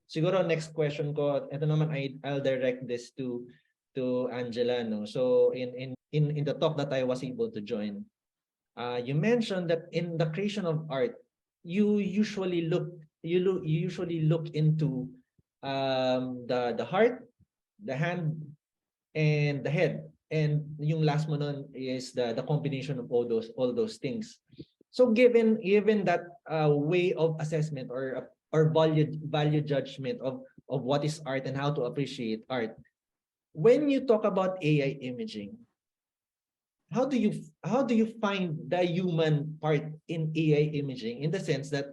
siguro next question ko, ito naman I'll direct this to Angela, no. So in the talk that I was able to join, you mentioned that in the creation of art, you usually look into the heart, the hand, and the head. And yung last mo nun is the combination of all those things. So given that way of assessment or value judgment of what is art and how to appreciate art, when you talk about AI imaging, how do you find the human part in AI imaging, in the sense that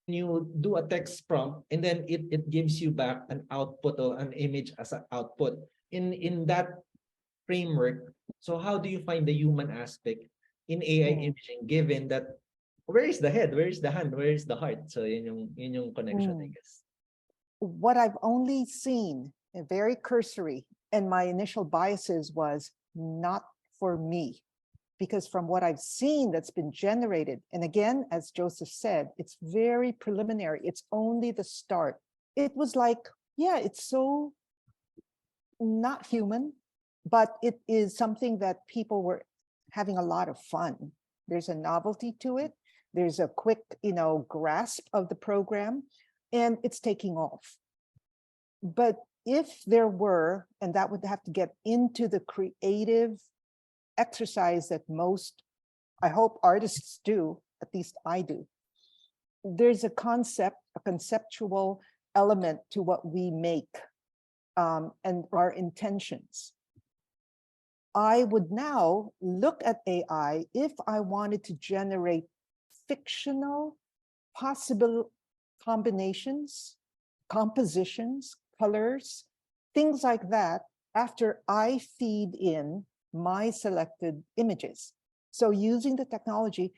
you do a text prompt and then it gives you back an output or an image as an output in that framework? So how do you find the human aspect in AI imaging, given that where is the head, where is the hand, where is the heart? So yun yung connection, I guess. What I've only seen, very cursory, and my initial biases was not for me, because from what I've seen that's been generated, and again, as Joseph said, it's very preliminary. It's only the start. It was like, yeah, it's so not human, but it is something that people were having a lot of fun. There's a novelty to it. There's a quick, grasp of the program, and it's taking off. But if there were, and that would have to get into the creative exercise that most, I hope, artists do, at least I do. There's a conceptual element to what we make, and our intentions. I would now look at AI if I wanted to generate fictional, possible combinations, compositions, colors, things like that, after I feed in my selected images. So using the technology,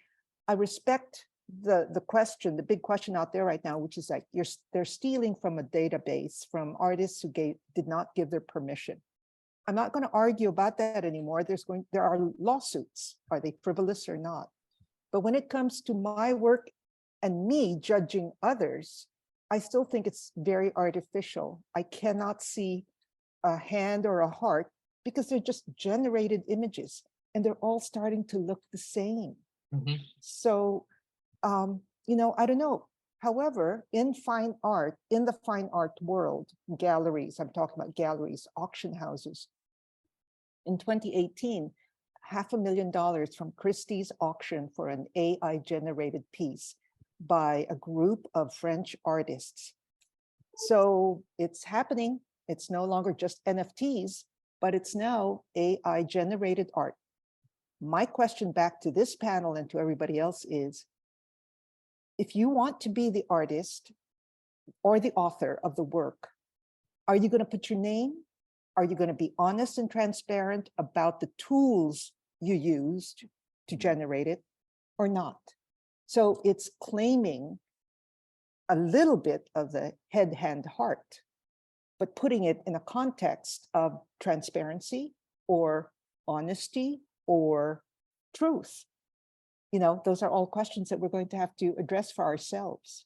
I respect the question, the big question out there right now, which is like, they're stealing from a database from artists who did not give their permission. I'm not going to argue about that anymore. There are lawsuits. Are they frivolous or not? But when it comes to my work and me judging others, I still think it's very artificial. I cannot see a hand or a heart because they're just generated images and they're all starting to look the same. So, I don't know. However, in fine art, in the fine art world, galleries, I'm talking about galleries, auction houses. In 2018, $500,000 from Christie's auction for an AI-generated piece by a group of French artists. So it's happening. It's no longer just NFTs, but it's now AI-generated art. My question back to this panel and to everybody else is, if you want to be the artist or the author of the work, are you going to put your name? Are you going to be honest and transparent about the tools you used to generate it or not? So it's claiming a little bit of the head, hand, heart, but putting it in a context of transparency or honesty or truth. Those are all questions that we're going to have to address for ourselves.